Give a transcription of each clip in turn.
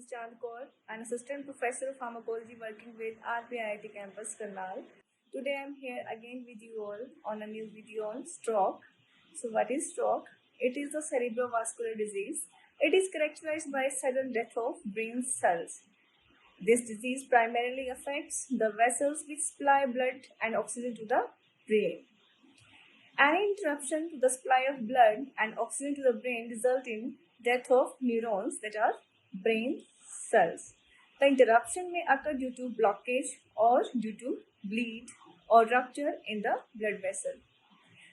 is Chand Kaur, an assistant professor of pharmacology working with RPIIT campus Karnal. Today I am here again with you all on a new video on stroke. So what is stroke? It is a cerebrovascular disease. It is characterized by sudden death of brain cells. This disease primarily affects the vessels which supply blood and oxygen to the brain. Any interruption to the supply of blood and oxygen to the brain result in death of neurons, that are brain cells. The interruption may occur due to blockage or due to bleed or rupture in the blood vessel.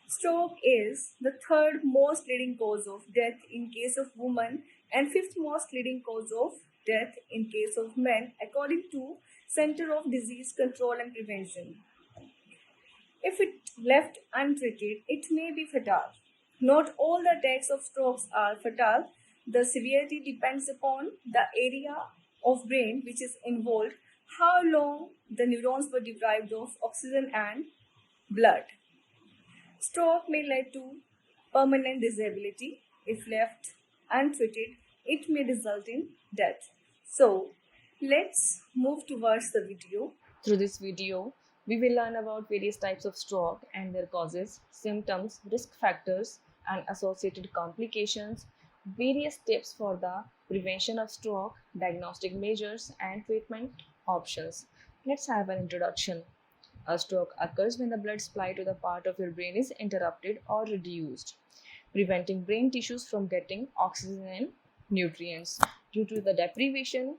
Stroke is the third most leading cause of death in case of women and fifth most leading cause of death in case of men, according to Center of Disease Control and Prevention. If it left untreated, it may be fatal. Not all the attacks of strokes are fatal. The severity depends upon the area of brain which is involved, how long the neurons were deprived of oxygen and blood. Stroke may lead to permanent disability. If left untreated, it may result in death. So, let's move towards the video. Through this video, we will learn about various types of stroke and their causes, symptoms, risk factors, and associated complications, various tips for the prevention of stroke, diagnostic measures, and treatment options. Let's have an introduction. A stroke occurs when the blood supply to the part of your brain is interrupted or reduced, preventing brain tissues from getting oxygen and nutrients. Due to the deprivation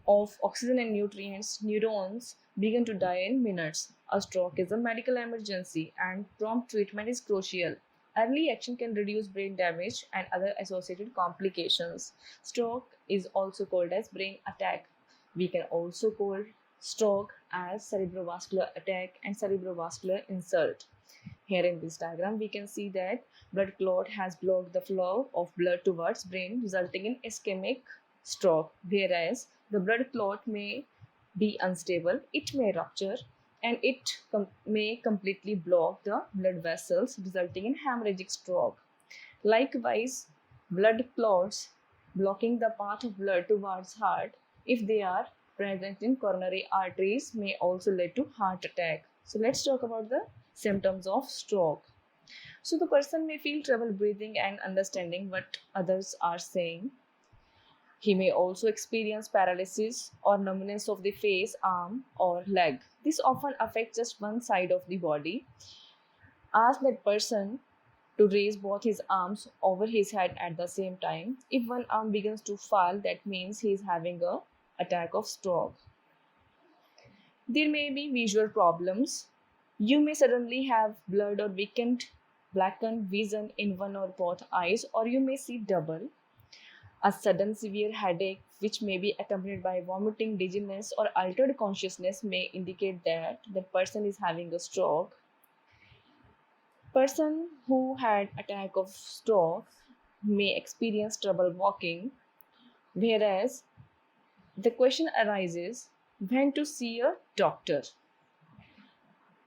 of oxygen and nutrients, neurons begin to die in minutes. A stroke is a medical emergency and prompt treatment is crucial. Early action can reduce brain damage and other associated complications. Stroke is also called as brain attack. We can also call stroke as cerebrovascular attack and cerebrovascular insult. Here in this diagram, we can see that blood clot has blocked the flow of blood towards brain, resulting in ischemic stroke, whereas the blood clot may be unstable, it may rupture, and it may completely block the blood vessels, resulting in hemorrhagic stroke. Likewise, blood clots blocking the path of blood towards heart, if they are present in coronary arteries, may also lead to heart attack. So let's talk about the symptoms of stroke. So the person may feel trouble breathing and understanding what others are saying. He may also experience paralysis or numbness of the face, arm, or leg. This often affects just one side of the body. Ask that person to raise both his arms over his head at the same time. If one arm begins to fall, that means he is having an attack of stroke. There may be visual problems. You may suddenly have blurred or weakened, blackened vision in one or both eyes, or you may see double. A sudden severe headache, which may be accompanied by vomiting, dizziness, or altered consciousness, may indicate that the person is having a stroke. Person who had attack of stroke may experience trouble walking, whereas the question arises when to see a doctor.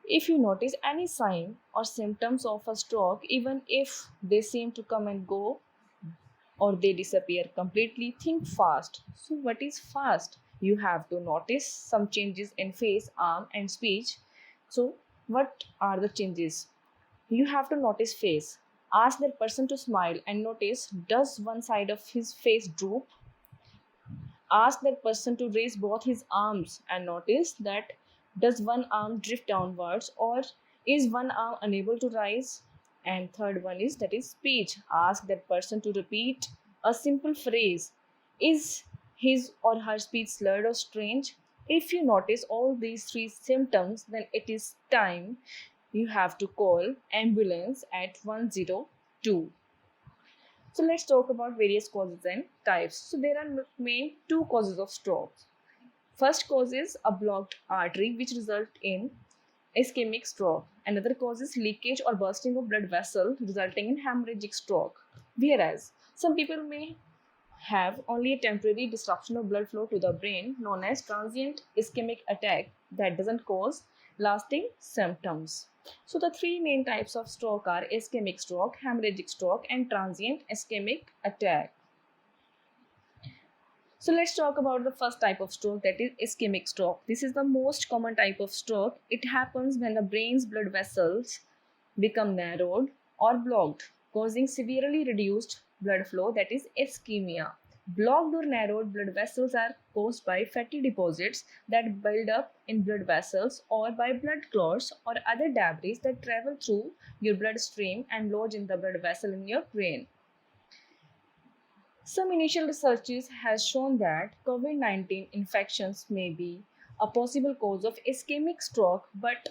If you notice any sign or symptoms of a stroke, even if they seem to come and go, or they disappear completely, think fast. So what is fast? You have to notice some changes in face, arm, and speech. So what are the changes? You have to notice face. Ask that person to smile and notice, does one side of his face droop? Ask that person to raise both his arms and notice that, does one arm drift downwards, or is one arm unable to rise? And third one is, that is speech. Ask that person to repeat a simple phrase. Is his or her speech slurred or strange? If you notice all these three symptoms, then it is time you have to call ambulance at 102. So let's talk about various causes and types. So there are main two causes of stroke. First cause is a blocked artery, which result in ischemic stroke. Another cause is leakage or bursting of blood vessel, resulting in hemorrhagic stroke. Whereas some people may have only a temporary disruption of blood flow to the brain, known as transient ischemic attack, that doesn't cause lasting symptoms. So the three main types of stroke are ischemic stroke, hemorrhagic stroke, and transient ischemic attack. So let's talk about the first type of stroke, that is ischemic stroke. This is the most common type of stroke. It happens when the brain's blood vessels become narrowed or blocked, causing severely reduced blood flow, that is ischemia. Blocked or narrowed blood vessels are caused by fatty deposits that build up in blood vessels or by blood clots or other debris that travel through your bloodstream and lodge in the blood vessel in your brain. Some initial researches has shown that COVID-19 infections may be a possible cause of ischemic stroke, but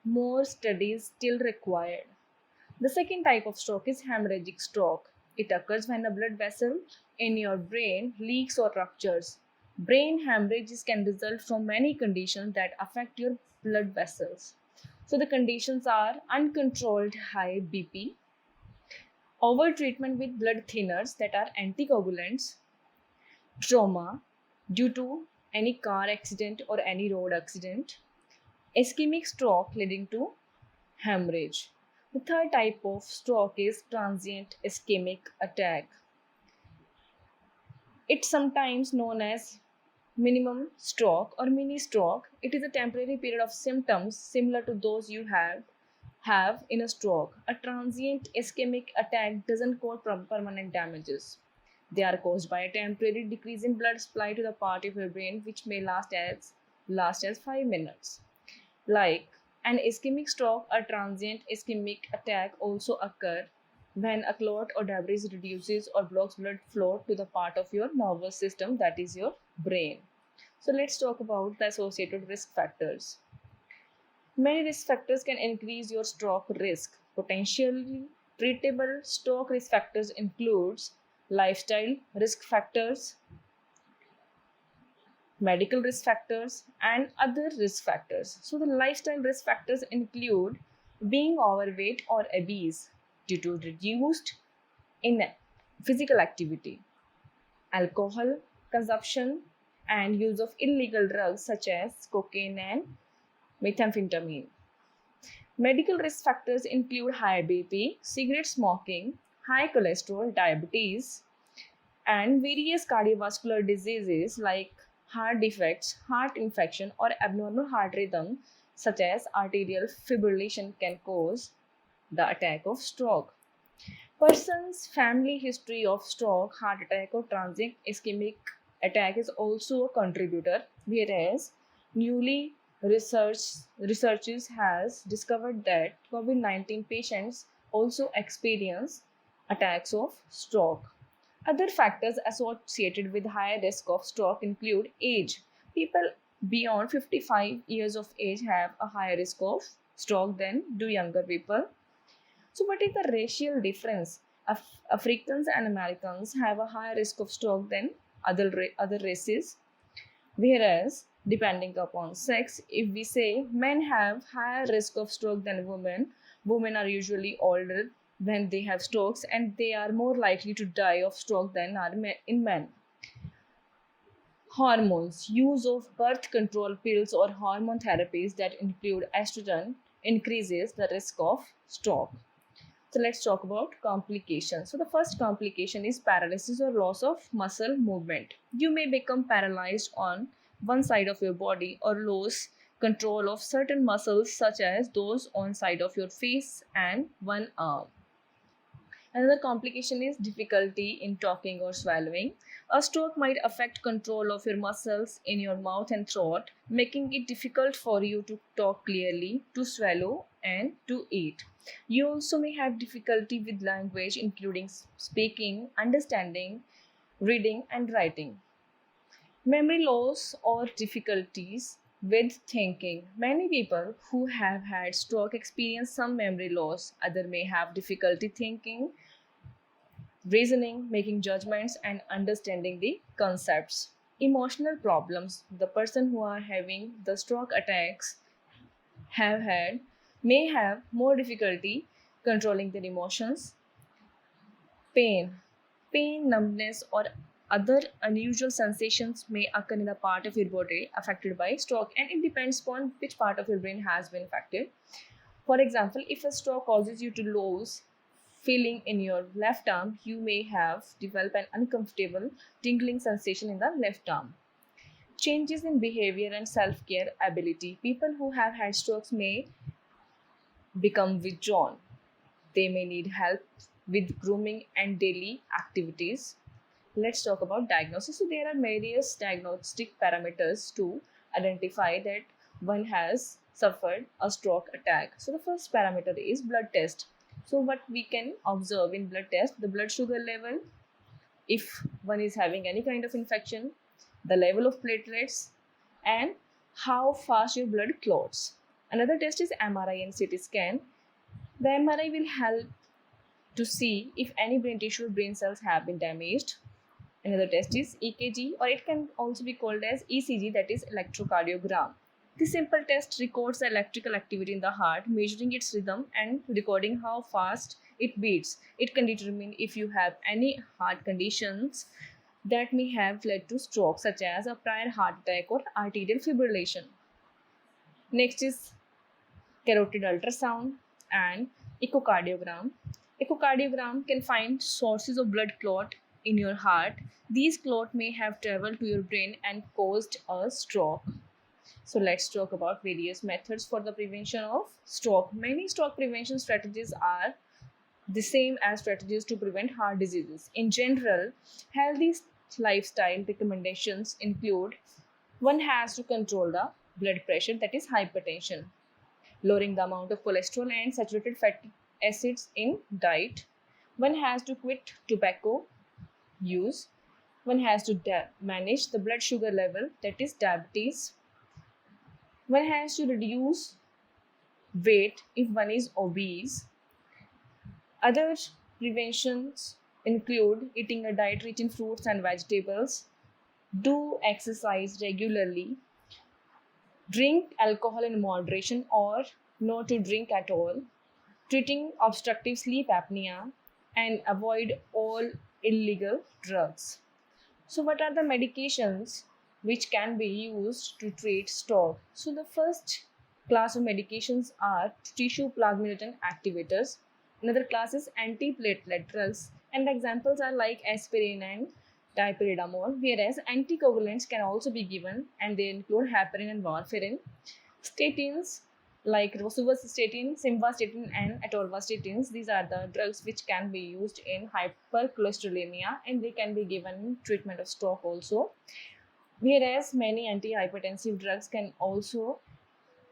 more studies still required. The second type of stroke is hemorrhagic stroke. It occurs when a blood vessel in your brain leaks or ruptures. Brain hemorrhages can result from many conditions that affect your blood vessels. So the conditions are uncontrolled high BP, overtreatment with blood thinners that are anticoagulants, trauma due to any car accident or any road accident, ischemic stroke leading to hemorrhage. The third type of stroke is transient ischemic attack. It's sometimes known as minimum stroke or mini stroke. It is a temporary period of symptoms similar to those you have in a stroke. A transient ischemic attack doesn't cause permanent damages. They are caused by a temporary decrease in blood supply to the part of your brain which may last as 5 minutes. Like an ischemic stroke, a transient ischemic attack also occur when a clot or debris reduces or blocks blood flow to the part of your nervous system, that is your brain. So let's talk about the associated risk factors. Many risk factors can increase your stroke risk. Potentially treatable stroke risk factors includes lifestyle risk factors, medical risk factors, and other risk factors. So the lifestyle risk factors include being overweight or obese due to reduced in physical activity, alcohol consumption, and use of illegal drugs such as cocaine and methamphetamine. Medical risk factors include high BP, cigarette smoking, high cholesterol, diabetes, and various cardiovascular diseases like heart defects, heart infection, or abnormal heart rhythm, such as arterial fibrillation, can cause the attack of stroke. Person's family history of stroke, heart attack, or transient ischemic attack is also a contributor, whereas newly researches has discovered that COVID-19 patients also experience attacks of stroke. Other factors associated with higher risk of stroke include age. People beyond 55 years of age have a higher risk of stroke than do younger people. So, what is the racial difference? Africans and Americans have a higher risk of stroke than other races, whereas depending upon sex, if we say men have higher risk of stroke than women, women are usually older when they have strokes and they are more likely to die of stroke than are in men. Hormones. Use of birth control pills or hormone therapies that include estrogen increases the risk of stroke. So let's talk about complications. So the first complication is paralysis or loss of muscle movement. You may become paralyzed on one side of your body or lose control of certain muscles such as those on side of your face and one arm. Another complication is difficulty in talking or swallowing. A stroke might affect control of your muscles in your mouth and throat, making it difficult for you to talk clearly, to swallow, and to eat. You also may have difficulty with language, including speaking, understanding, reading, and writing. Memory loss or difficulties with thinking. Many people who have had stroke experience some memory loss. Others may have difficulty thinking, reasoning, making judgments, and understanding the concepts. Emotional problems. The person who are having the stroke attacks have had may have more difficulty controlling their emotions. Pain. Pain, numbness, or other unusual sensations may occur in the part of your body affected by stroke, and it depends upon which part of your brain has been affected. For example, if a stroke causes you to lose feeling in your left arm, you may have developed an uncomfortable tingling sensation in the left arm. Changes in behavior and self care ability. People who have had strokes may become withdrawn. They may need help with grooming and daily activities. Let's talk about diagnosis. So, there are various diagnostic parameters to identify that one has suffered a stroke attack. So, the first parameter is blood test. So, what we can observe in blood test, the blood sugar level, if one is having any kind of infection, the level of platelets, and how fast your blood clots. Another test is MRI and CT scan. The MRI will help to see if any brain tissue or brain cells have been damaged. Another test is EKG, or it can also be called as ECG, that is electrocardiogram. This simple test records the electrical activity in the heart, measuring its rhythm and recording how fast it beats. It can determine if you have any heart conditions that may have led to stroke, such as a prior heart attack or arterial fibrillation. Next is carotid ultrasound and echocardiogram. Echocardiogram can find sources of blood clot in your heart. These clot may have traveled to your brain and caused a stroke. So let's talk about various methods for the prevention of stroke. Many stroke prevention strategies are the same as strategies to prevent heart diseases. In general, healthy lifestyle recommendations include: one has to control the blood pressure, that is hypertension, lowering the amount of cholesterol and saturated fatty acids in diet. One has to quit tobacco use. One has to manage the blood sugar level, that is diabetes. One has to reduce weight if one is obese. Other preventions include eating a diet rich in fruits and vegetables, do exercise regularly, drink alcohol in moderation or not to drink at all, treating obstructive sleep apnea, and avoid all illegal drugs. So, what are the medications which can be used to treat stroke? So, the first class of medications are tissue plasminogen activators. Another class is antiplatelet drugs, and the examples are like aspirin and dipyridamole, whereas anticoagulants can also be given, and they include heparin and warfarin. Statins like rosuvastatin, simvastatin, and atorvastatins. These are the drugs which can be used in hypercholesterolemia, and they can be given in treatment of stroke also. Whereas many antihypertensive drugs can also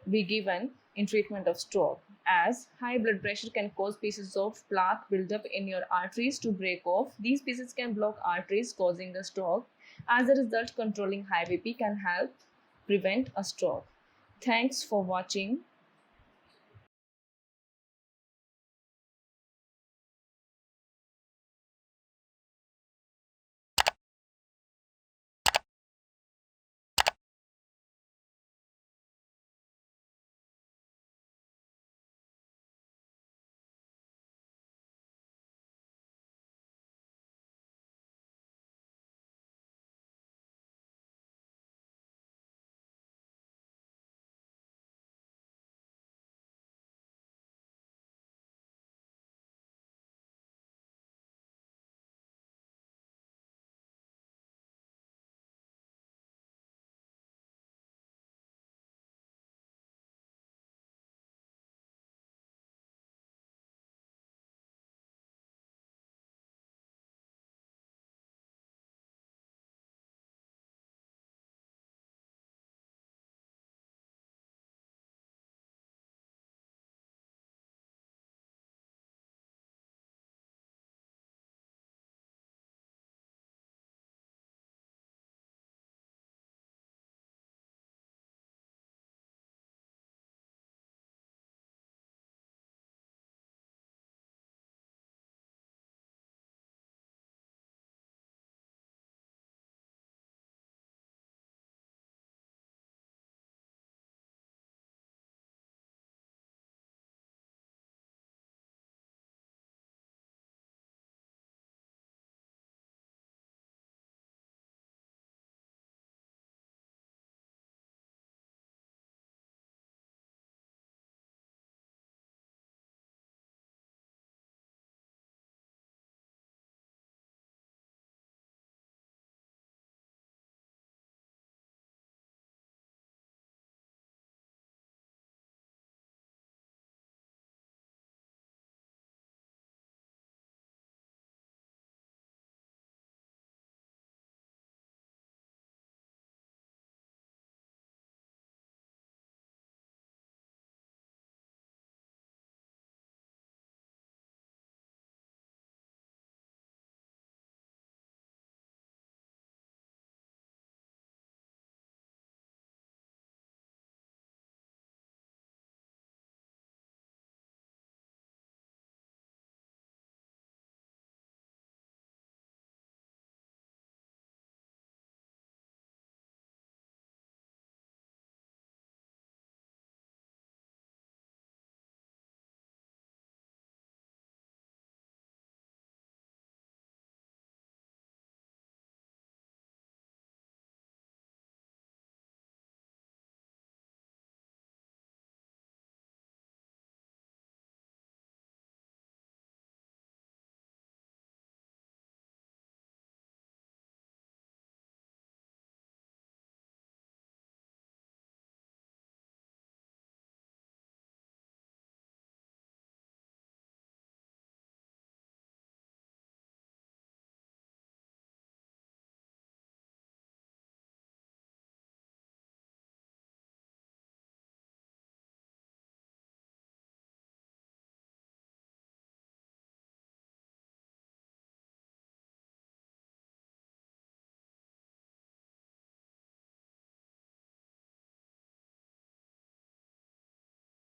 be given in treatment of stroke, as high blood pressure can cause pieces of plaque buildup in your arteries to break off. These pieces can block arteries, causing a stroke. As a result, controlling high BP can help prevent a stroke. Thanks for watching.